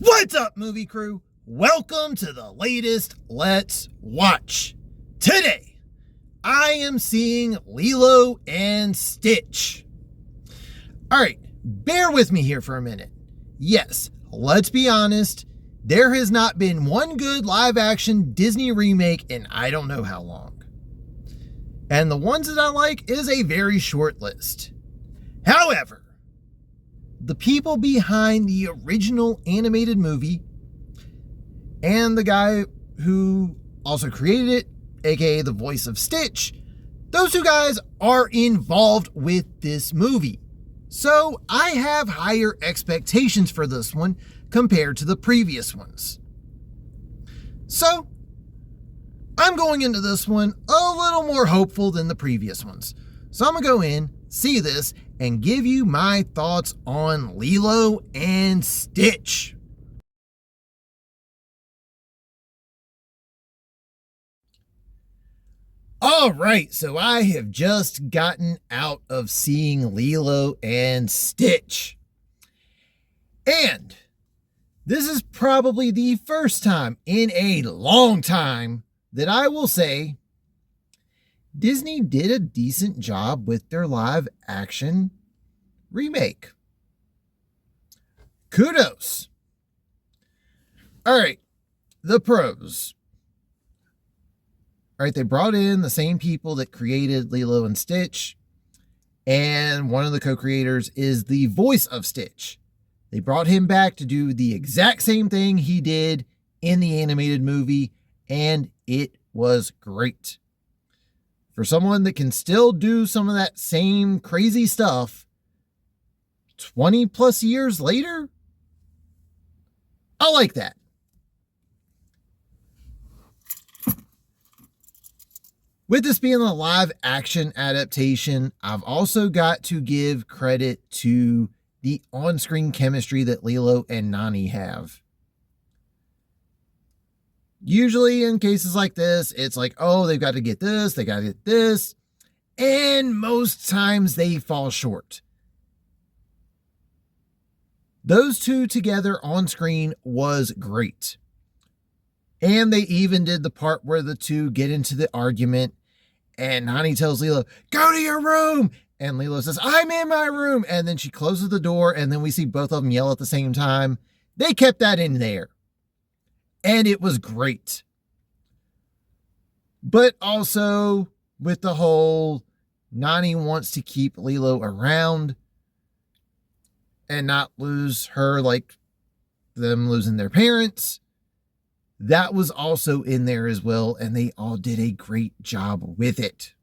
What's up, movie crew? Welcome to the latest Let's Watch. Today, I am seeing Lilo and Stitch. Alright, bear with me here for a minute. Yes, let's be honest, there has not been one good live-action Disney remake in I don't know how long. And the ones that I like is a very short list. However, the people behind the original animated movie and the guy who also created it, aka the voice of Stitch, those two guys are involved with this movie. So I have higher expectations for this one compared to the previous ones. So I'm going into this one a little more hopeful than the previous ones. So I'm going to go in, see this, and give you my thoughts on Lilo and Stitch. Alright, so I have just gotten out of seeing Lilo and Stitch. And this is probably the first time in a long time that I will say Disney did a decent job with their live action remake. Kudos. All right, the pros. All right, they brought in the same people that created Lilo and Stitch, and one of the co-creators is the voice of Stitch. They brought him back to do the exact same thing he did in the animated movie, and it was great. For someone that can still do some of that same crazy stuff 20 plus years later, I like that. With this being a live action adaptation, I've also got to give credit to the on-screen chemistry that Lilo and Nani have. Usually in cases like this, it's like, oh, they've got to get this, they got to get this. And most times they fall short. Those two together on screen was great. And they even did the part where the two get into the argument and Nani tells Lilo, go to your room. And Lilo says, I'm in my room. And then she closes the door and then we see both of them yell at the same time. They kept that in there. And it was great. But also with the whole Nani wants to keep Lilo around and not lose her like them losing their parents. That was also in there as well. And they all did a great job with it.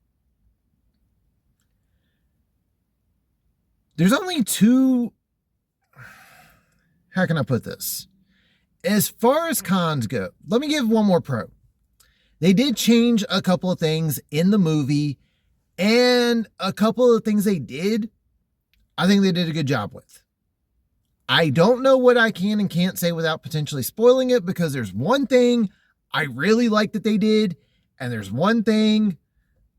There's only two. How can I put this? As far as cons go, let me give one more pro. They did change a couple of things in the movie, and a couple of things they did, I think they did a good job with. I don't know what I can and can't say without potentially spoiling it, because there's one thing I really like that they did, and there's one thing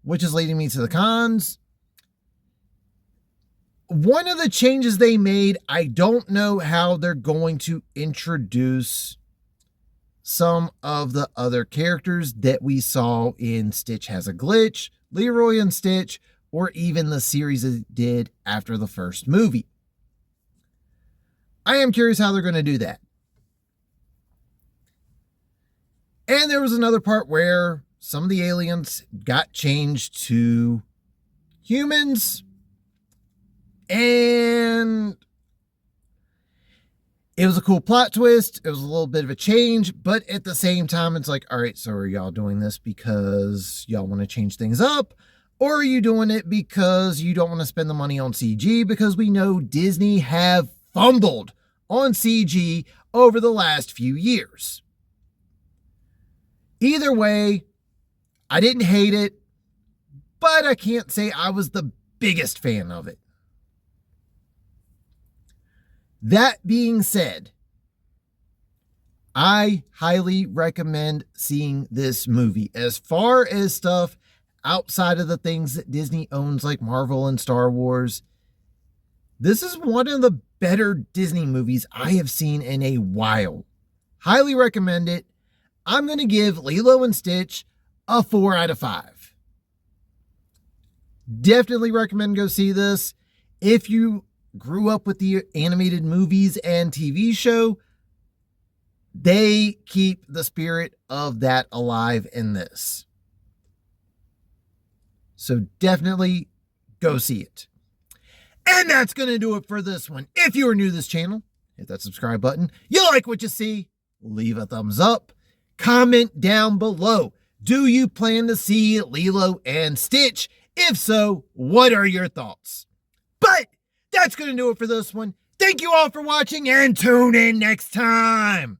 which is leading me to the cons. One of the changes they made, I don't know how they're going to introduce some of the other characters that we saw in Stitch Has a Glitch, Leroy and Stitch, or even the series it did after the first movie. I am curious how they're going to do that. And there was another part where some of the aliens got changed to humans. And it was a cool plot twist. It was a little bit of a change, but at the same time, it's like, all right, so are y'all doing this because y'all want to change things up? Or are you doing it because you don't want to spend the money on CG? Because we know Disney have fumbled on CG over the last few years. Either way, I didn't hate it, but I can't say I was the biggest fan of it. That being said, I highly recommend seeing this movie. As far as stuff outside of the things that Disney owns like Marvel and Star Wars, this is one of the better Disney movies I have seen in a while. Highly recommend it. I'm going to give Lilo and Stitch a 4 out of 5. Definitely recommend go see this. If you grew up with the animated movies and TV show, they keep the spirit of that alive in this. So definitely go see it. And that's going to do it for this one. If you are new to this channel, hit that subscribe button. You like what you see, leave a thumbs up. Comment down below. Do you plan to see Lilo and Stitch? If so, what are your thoughts? But that's going to do it for this one. Thank you all for watching and tune in next time.